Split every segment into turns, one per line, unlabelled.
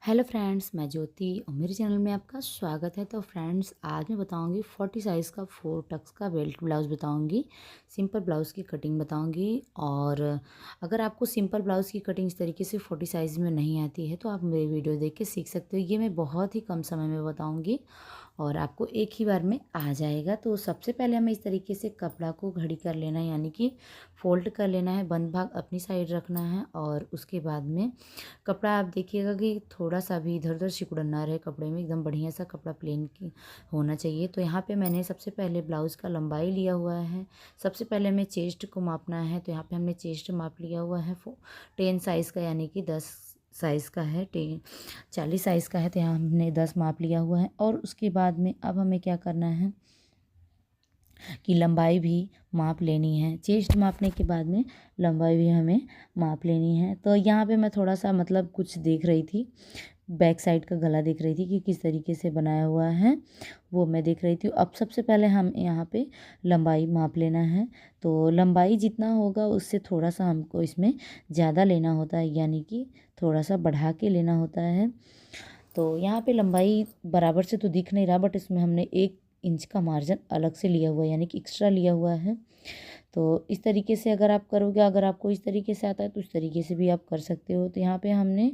Hello friends, मैं ज्योति और मेरे चैनल में आपका स्वागत है। तो फ्रेंड्स, आज मैं बताऊंगी 40 साइज़ का 4 टक्स का बेल्ट ब्लाउज़ बताऊंगी, सिंपल ब्लाउज़ की कटिंग बताऊंगी। और अगर आपको सिंपल ब्लाउज़ की कटिंग इस तरीके से 40 साइज़ में नहीं आती है तो आप मेरी वीडियो देख के सीख सकते हो। ये मैं बहुत ही कम समय में बताऊँगी और आपको एक ही बार में आ जाएगा। तो सबसे पहले हमें इस तरीके से कपड़ा को घड़ी कर लेना है, यानी कि फोल्ड कर लेना है, बंद भाग अपनी साइड रखना है। और उसके बाद में कपड़ा आप देखिएगा कि थोड़ा सा भी इधर उधर सिकुड़न ना रहे कपड़े में, एकदम बढ़िया सा कपड़ा प्लेन की होना चाहिए। तो यहाँ पे मैंने सबसे पहले ब्लाउज़ का लंबाई लिया हुआ है। सबसे पहले हमें चेस्ट को मापना है, तो यहाँ पे हमने चेस्ट माप लिया हुआ है 10 साइज़ का, यानी कि 10 साइज़ का है। 40 साइज़ का है, तो यहाँ हमने 10 माप लिया हुआ है। और उसके बाद में अब हमें क्या करना है कि लंबाई भी माप लेनी है। चेस्ट मापने के बाद में लंबाई भी हमें माप लेनी है। तो यहाँ पे मैं थोड़ा सा मतलब कुछ देख रही थी, बैक साइड का गला देख रही थी कि किस तरीके से बनाया हुआ है, वो मैं देख रही थी। अब सबसे पहले हम यहाँ पे लंबाई माप लेना है। तो लंबाई जितना होगा उससे थोड़ा सा हमको इसमें ज़्यादा लेना होता है, यानी कि थोड़ा सा बढ़ा के लेना होता है। तो यहाँ पे लंबाई बराबर से तो दिख नहीं रहा, बट इसमें हमने 1 इंच का मार्जिन अलग से लिया हुआ है, यानी कि एक्स्ट्रा लिया हुआ है। तो इस तरीके से अगर आप करोगे, अगर आपको इस तरीके से आता है तो इस तरीके से भी आप कर सकते हो। तो यहाँ पे हमने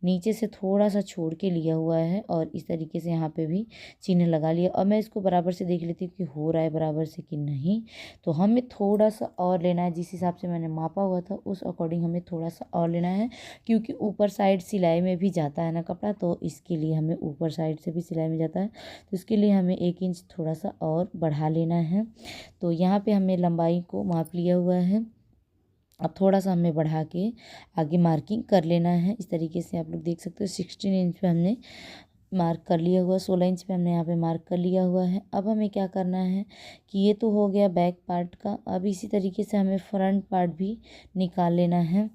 नीचे से थोड़ा सा छोड़ के लिया हुआ है और इस तरीके से यहाँ पे भी चिन्ह लगा लिया। अब मैं इसको बराबर से देख लेती हूँ कि हो रहा है बराबर से कि नहीं। तो हमें थोड़ा सा और लेना है, जिस हिसाब से मैंने मापा हुआ था उस अकॉर्डिंग हमें थोड़ा सा और लेना है, क्योंकि ऊपर साइड सिलाई में भी जाता है ना कपड़ा, तो इसके लिए हमें ऊपर साइड से भी सिलाई में जाता है, तो इसके लिए हमें 1 इंच थोड़ा सा और बढ़ा लेना है। तो यहाँ पे हमें लंबाई को माप लिया हुआ है। अब थोड़ा सा हमें बढ़ा के आगे मार्किंग कर लेना है। इस तरीके से आप लोग देख सकते हो 16 इंच पे हमने मार्क कर लिया हुआ, 16 इंच पे हमने यहाँ पे मार्क कर लिया हुआ है। अब हमें क्या करना है कि ये तो हो गया बैक पार्ट का। अब इसी तरीके से हमें फ्रंट पार्ट भी निकाल लेना है।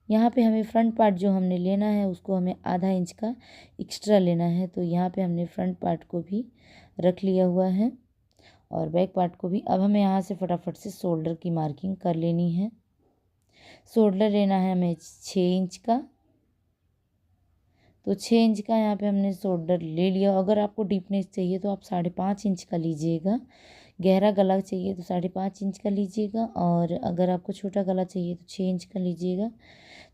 यहाँ पे हमें फ्रंट पार्ट जो हमने लेना है उसको हमें आधा इंच का एक्स्ट्रा लेना है। तो यहाँ पे हमने फ्रंट पार्ट को भी रख लिया हुआ है और बैक पार्ट को भी। अब हमें यहाँ से फटाफट से शोल्डर की मार्किंग कर लेनी है। शोल्डर लेना है हमें 6 इंच का। तो 6 इंच का यहाँ पे हमने शोल्डर ले लिया। अगर आपको डीपनेस चाहिए तो आप 5.5 इंच का लीजिएगा। गहरा गला चाहिए तो 5.5 इंच का लीजिएगा, और अगर आपको छोटा गला चाहिए तो 6 इंच का लीजिएगा।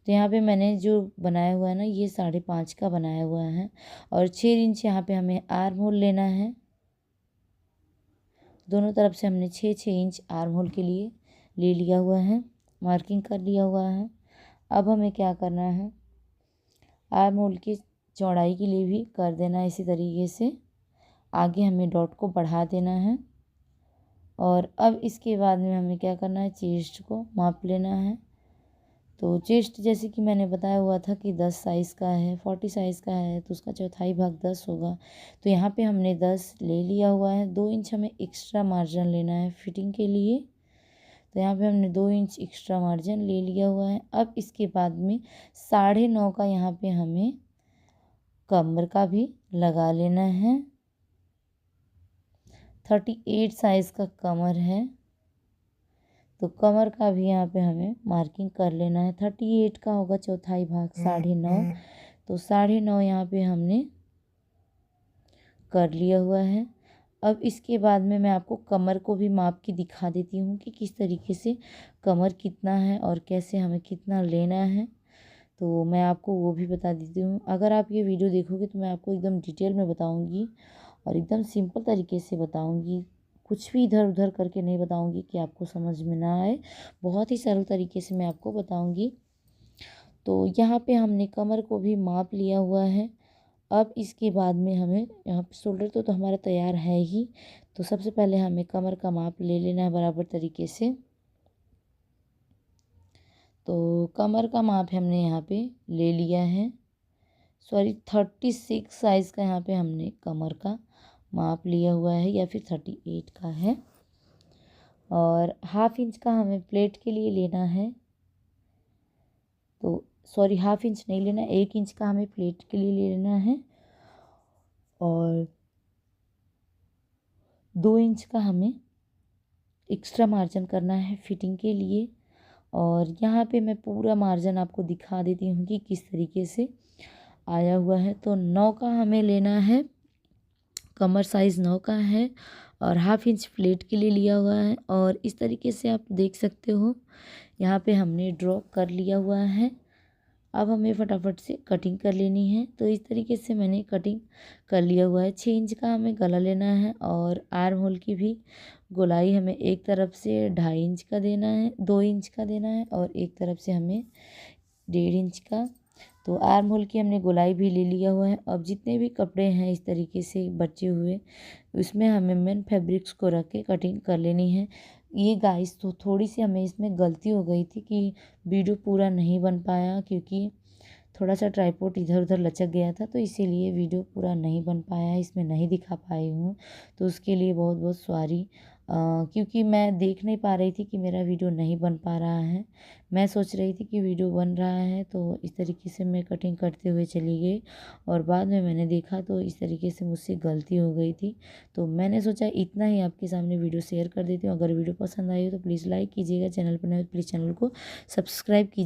तो यहाँ पे मैंने जो बनाया हुआ है ना, ये 5.5 का बनाया हुआ है। और 6 इंच यहाँ पे हमें आर्म होल लेना है। दोनों तरफ से हमने 6-6 इंच आर्म होल के लिए ले लिया हुआ है, मार्किंग कर लिया हुआ है। अब हमें क्या करना है, आर्म होल की चौड़ाई के लिए भी कर देना है इसी तरीके से। आगे हमें डॉट को बढ़ा देना है। और अब इसके बाद में हमें क्या करना है, चेस्ट को माप लेना है। तो चेस्ट जैसे कि मैंने बताया हुआ था कि 10 साइज़ का है, 40 साइज़ का है, तो उसका चौथाई भाग 10 होगा। तो यहाँ पे हमने 10 ले लिया हुआ है। 2 इंच हमें एक्स्ट्रा मार्जिन लेना है फिटिंग के लिए। तो यहाँ पे हमने 2 इंच एक्स्ट्रा मार्जिन ले लिया हुआ है। अब इसके बाद में 9.5 का यहाँ पे हमें कमर का भी लगा लेना है। 38 साइज़ का कमर है, तो कमर का भी यहाँ पे हमें मार्किंग कर लेना है। 38 का होगा चौथाई भाग 9.5। तो 9.5 यहाँ पे हमने कर लिया हुआ है। अब इसके बाद में मैं आपको कमर को भी माप के दिखा देती हूँ कि किस तरीके से कमर कितना है और कैसे हमें कितना लेना है। तो मैं आपको वो भी बता देती हूँ। अगर आप ये वीडियो देखोगे तो मैं आपको एकदम डिटेल में बताऊँगी और एकदम सिंपल तरीके से बताऊँगी। कुछ भी इधर उधर करके नहीं बताऊँगी कि आपको समझ में ना आए। बहुत ही सरल तरीके से मैं आपको बताऊँगी। तो यहाँ पे हमने कमर को भी माप लिया हुआ है। अब इसके बाद में हमें यहाँ पे शोल्डर तो हमारा तैयार है ही। तो सबसे पहले हमें कमर का माप ले लेना है बराबर तरीके से। तो कमर का माप हमने यहाँ पे ले लिया है। सॉरी, 36 साइज़ का यहाँ पे हमने कमर का माप लिया हुआ है, या फिर 38 का है। और 1/2 इंच का हमें प्लेट के लिए लेना है। तो सॉरी, 1/2 इंच नहीं लेना, 1 इंच का हमें प्लेट के लिए लेना है। और 2 इंच का हमें एक्स्ट्रा मार्जिन करना है फिटिंग के लिए। और यहाँ पे मैं पूरा मार्जिन आपको दिखा देती हूँ कि किस तरीके से आया हुआ है। तो 9 का हमें लेना है, कमर साइज़ 9 का है और हाफ इंच प्लेट के लिए लिया हुआ है। और इस तरीके से आप देख सकते हो यहाँ पे हमने ड्रॉ कर लिया हुआ है। अब हमें फटाफट से कटिंग कर लेनी है। तो इस तरीके से मैंने कटिंग कर लिया हुआ है। 6 इंच का हमें गला लेना है और आर्म होल की भी गोलाई हमें एक तरफ से 2.5 इंच का देना है, 2 इंच का देना है और एक तरफ से हमें 1.5 इंच का। तो आर्म होल की हमने गोलाई भी ले लिया हुआ है। अब जितने भी कपड़े हैं इस तरीके से बचे हुए, उसमें हमें मेन फैब्रिक्स को रख के कटिंग कर लेनी है। ये गाइस तो थोड़ी सी हमें इसमें गलती हो गई थी कि वीडियो पूरा नहीं बन पाया, क्योंकि थोड़ा सा ट्राइपॉड इधर उधर लचक गया था, तो इसीलिए वीडियो पूरा नहीं बन पाया है, इसमें नहीं दिखा पाई हूँ। तो उसके लिए बहुत बहुत सॉरी, क्योंकि मैं देख नहीं पा रही थी कि मेरा वीडियो नहीं बन पा रहा है। मैं सोच रही थी कि वीडियो बन रहा है, तो इस तरीके से मैं कटिंग करते हुए चली गई और बाद में मैंने देखा तो इस तरीके से मुझसे गलती हो गई थी। तो मैंने सोचा इतना ही आपके सामने वीडियो शेयर कर देती हूँ। अगर वीडियो पसंद आई हो तो प्लीज़ लाइक कीजिएगा, चैनल पर नए हो तो प्लीज़ चैनल को सब्सक्राइब कीजिए।